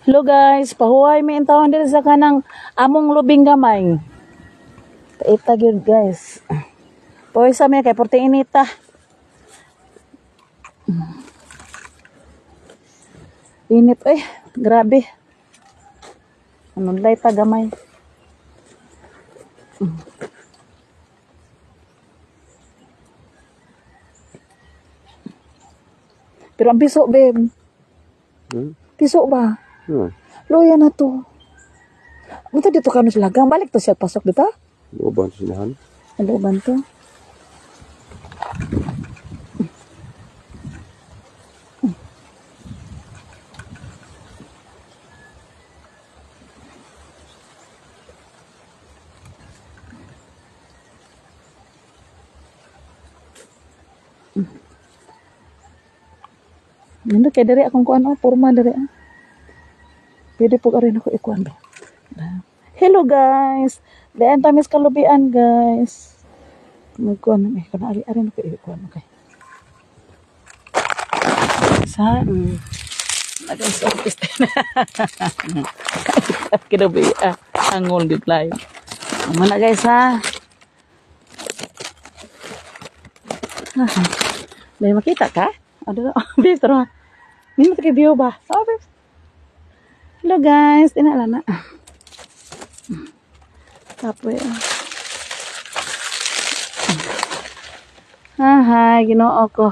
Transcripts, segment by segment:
Hello guys, pahuway may intawon dito sa kanang among lubing gamay. Taita gyud guys. Poy sa may kay porte inita. Init grabe. Anong lay pa gamay. Pero ang piso, babe. Piso ba? Luya na to. Munta dito ka sa lagang. Balik to siya pasok dito. Looban sa sinahan. Looban to. Nandun kaya dari akong kuan porma dari Pwede po rin ako ikuan ba. Hello guys. Daan tamis kalubian guys. Magkuan kana ari ako ikuan okay. Sa Nagang sa office na. Kinabi angol di play. Mana guys ha. May makita ka? Ano babe tara. Minit kay view ba? Oh, babe. Hello guys, tinala na. Kapoy. Hi, Ginoo ko.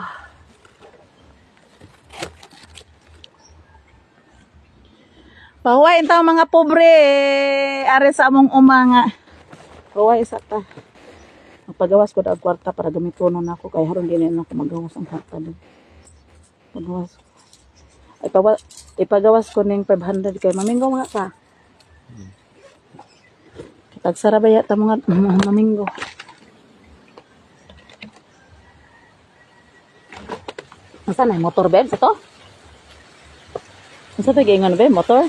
Pahuway ito mga pobre. Are sa among umanga. Pahuway isa ta. Magpagawas ko na ang kwarta para gamiton na ako. Kaya haron din ako magawas ang kwarta din. Pagawas ko. Ipagawas ko ng 500 kay maminggo mga ka. Tagsara ba yata mga maminggo. Asa na motor ba sa to? Asa ta gingon ba motor?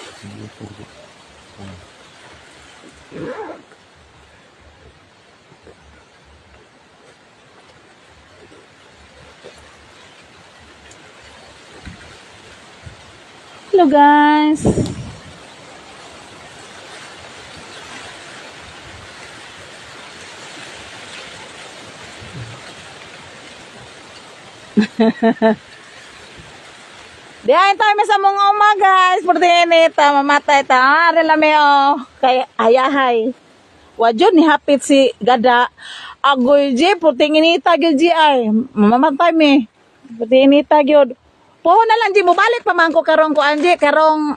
Hello guys. Diyan tayo sa mga guys. Portinita, mamatay ta. Relameo. Kay ayahay. Wajon ni hapit si Gada. Agoy ji, portinita gyud ji ay. Mamamatay mi. Portinita gyud. Po na lang di mo balik pa man ko karong kuan di karong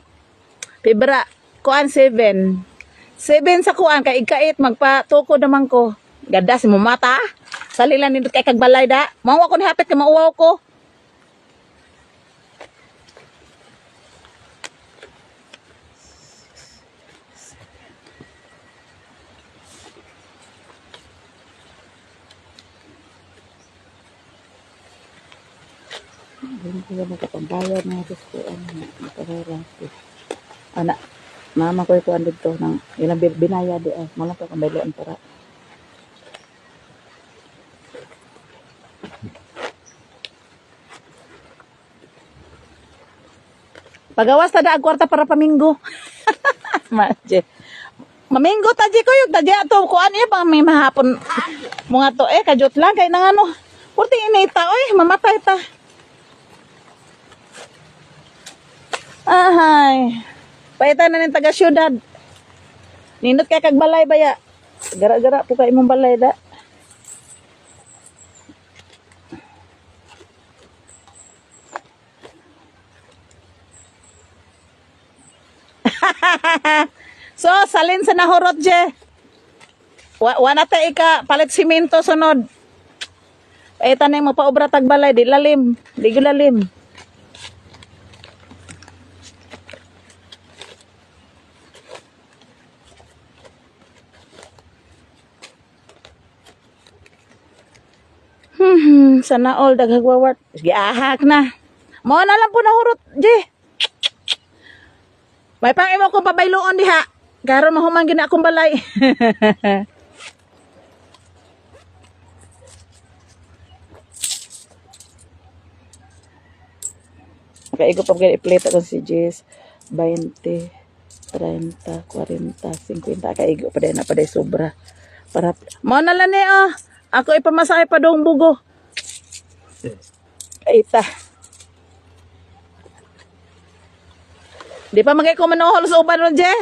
Febra kuan 7. 7 sa kuan kay ikait magpatukod naman ko. Gada si mo mata. Salilan nindot kay kagbalay da. Mao ko ni hapit kay mauwaw ko. Hindi ko nakapagbayad na ito ko anak mama ko ikuan dito ng ilang binaya di malang ko kang bayloan para pagawas ta da kwarta para paminggo. Maje maminggo taji ko yung taji ato kuan pang may mahapon mga to kajot lang kay nang ano purti inita mamatay ta. Ahay. Paitan na ng taga-syudad. Nindot kay kag balay baya. Gara-gara po kay imong balay da. So, salin sa nahurot je. Wana ta ika palit simento sunod. Paitan na yung mapaobra tag balay di lalim. Di lalim. Sana all daghagwawat. Giahak na. Mao na lang po nahurot, je. May pang imo ko pabayloon diha. Karon mahuman gina akong balay. Kaya ko pag i-plate ako si Jess. 20, 30, 40, 50. Kaigo pa din na pa din sobra. Para, mo na lang eh. Ako ipamasahe pa doong bugo. Kaita. Di pa magay ko manohol sa uban ron, Je.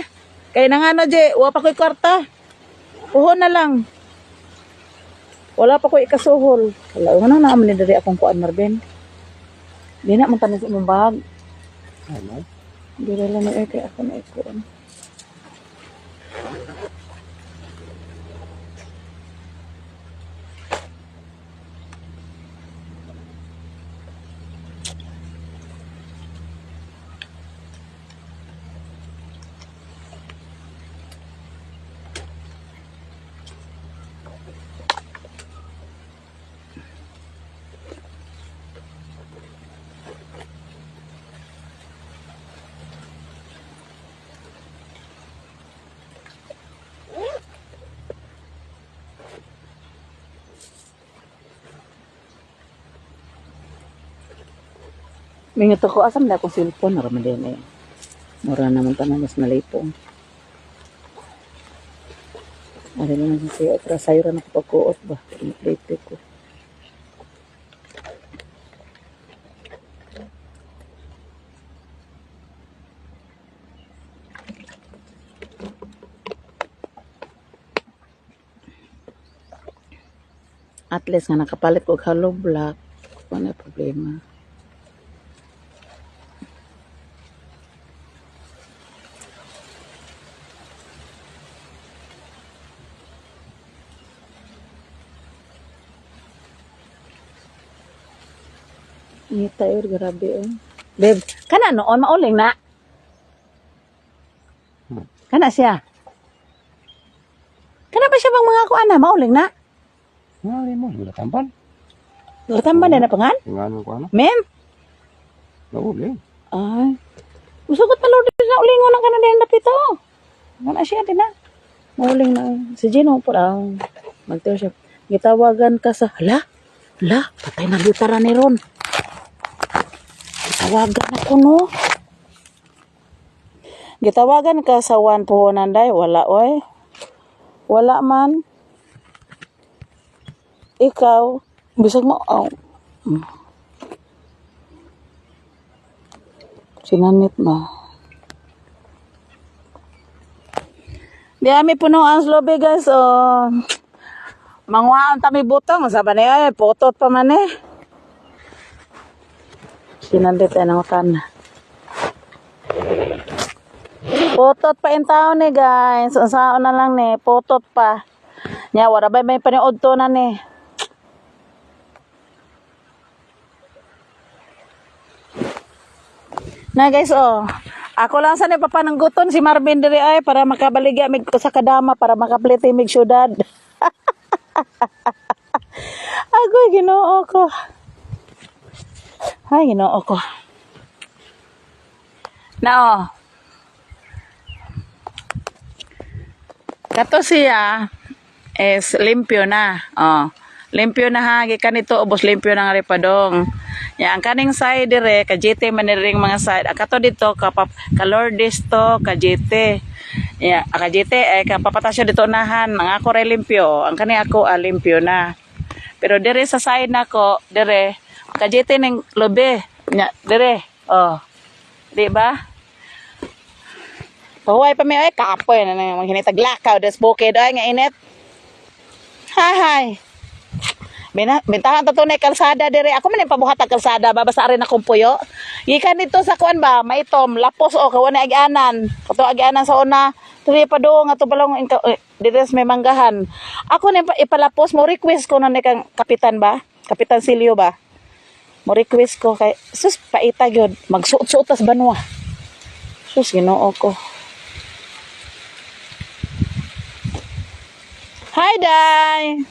Kaya na nga no, Je. Wala pa ko'y kwarta. Puho na lang. Wala pa ko'y ikasuhol. Wala, ano na naman nidari akong kuan, Marvin. Di na, magtanong sa imong bahag. Ano? Di na lang na kaya ako na ikuan. Mingot ako, asam na akong cellphone, naraman din eh. Mura naman tanan, mas nalipong. Ano naman siya, para sayro na kapagkuot ba? Plate ko. At least nga nakapalit ko hollow block. Ano problema? Ini tayo, grabe oh. Babe, kana noon mauling na. Kana siya. Kana ba siya bang mga kuan na mauling na? Nga rin mo, wala tampan. Latamba na pangan? Tingnan ko ano? Mem. Nauling. Ay. Musugot pa lord na ulingon ang kana din dapito. Kana siya din na. Mauling na. Si Gino po lang. Magtayo siya. Gitawagan ka sa hala. Patay na gitara ni Ron. Gitawagan ako no. Gitawagan ka sa one puhunan day. Wala oy. Wala man. Ikaw, bisag mo, sinanit ma. Di ami puno ang slobe guys, mangwaan tami butang, sabi niya, potot pa man eh. Sinanit ang utan. Potot pa in town eh guys, saan na lang ni, potot pa. Nya, wala ba may paniod to na ni. Na guys, ako lang sa papanangguton si Marvin diri ay para makabaligya mig ko sa kadama para makaplete mig syudad. Agoy Ginoo ko. Ay Ginoo ko. Na kato siya is limpyo na. Limpyo na ha, gikan ito ubos limpyo na nga ripadong. Ya, ang kaning side dire ka GT maniring mga side. Akato dito ka Lourdes to ka GT. Ya, ka GT ay ka papatasyo dito nahan. Ang ako re limpyo, ang kani ako limpyo na. Pero dire sa side nako, dire ka GT ning lobe. Ya, dire. Di ba? Pahuway pa may ay kapoy na nang hinitaglakaw des bukid ay nga init. Hi. Bintahan to na kalsada dire. Ako man yung pabuhat ang kalsada, babasa rin akong puyo. Gikan dito sa kuan ba, maitom, lapos o kawan na agianan. Kato agianan sa una, tuloy pa doon, nga to balong, dire may manggahan. Ako na ipalapos, mo request ko na kang kapitan ba? Kapitan Silio ba? Mo request ko kay, sus, paitag yun, magsuot-suotas banwa. Sus, Ginoo ko. Hi, Day!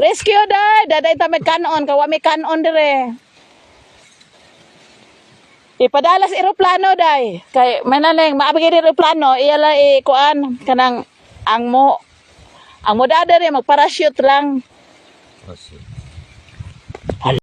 Rescue day, daday ta may kanon, kawa may kanon dire. Ipadalas eroplano day. Kay manaling maabigi dire eroplano, iyala kuan kanang ang mo dada magparachute lang.